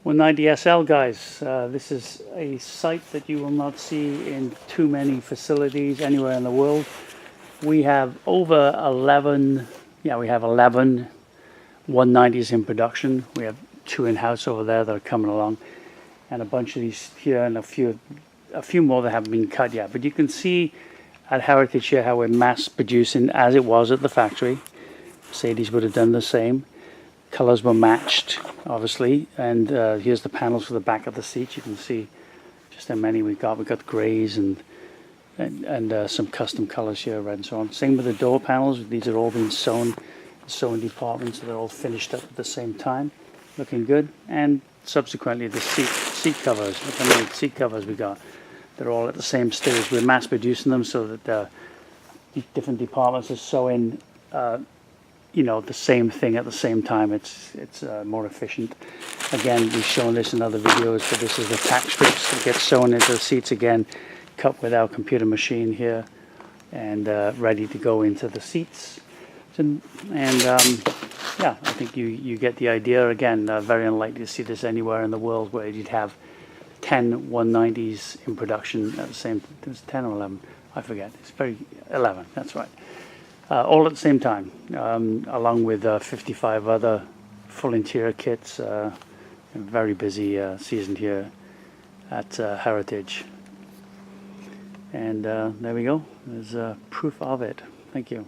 190 SL guys, this is a sight that you will not see in too many facilities anywhere in the world. We have over 11, we have 11 190s in production. We have 2 in-house over there that are coming along, and a bunch of these here, and a few more that haven't been cut yet. But you can see at Heritage here how we're mass producing as it was at the factory. Mercedes would have done the same. Colors were matched, obviously, and here's the panels for the back of the seats. You can see just how many we got. We got grays and some custom colors here, red and so on. Same with the door panels. These are all been sewn departments, so they're all finished up at the same time, looking good. And subsequently, the seat covers. Look how many seat covers we got. They're all at the same stage. We're mass producing them so that different departments are sewing the same thing at the same time. It's more efficient. Again, we've shown this in other videos, but this is the tack strips that get sewn into the seats again, cut with our computer machine here, and ready to go into the seats. Yeah, I think you get the idea. Again, very unlikely to see this anywhere in the world where you'd have 10 190s in production at the same time. It was 10 or 11, I forget. It's 11, that's right. All at the same time, along with 55 other full interior kits. Very busy season here at Heritage. And there we go. There's proof of it. Thank you.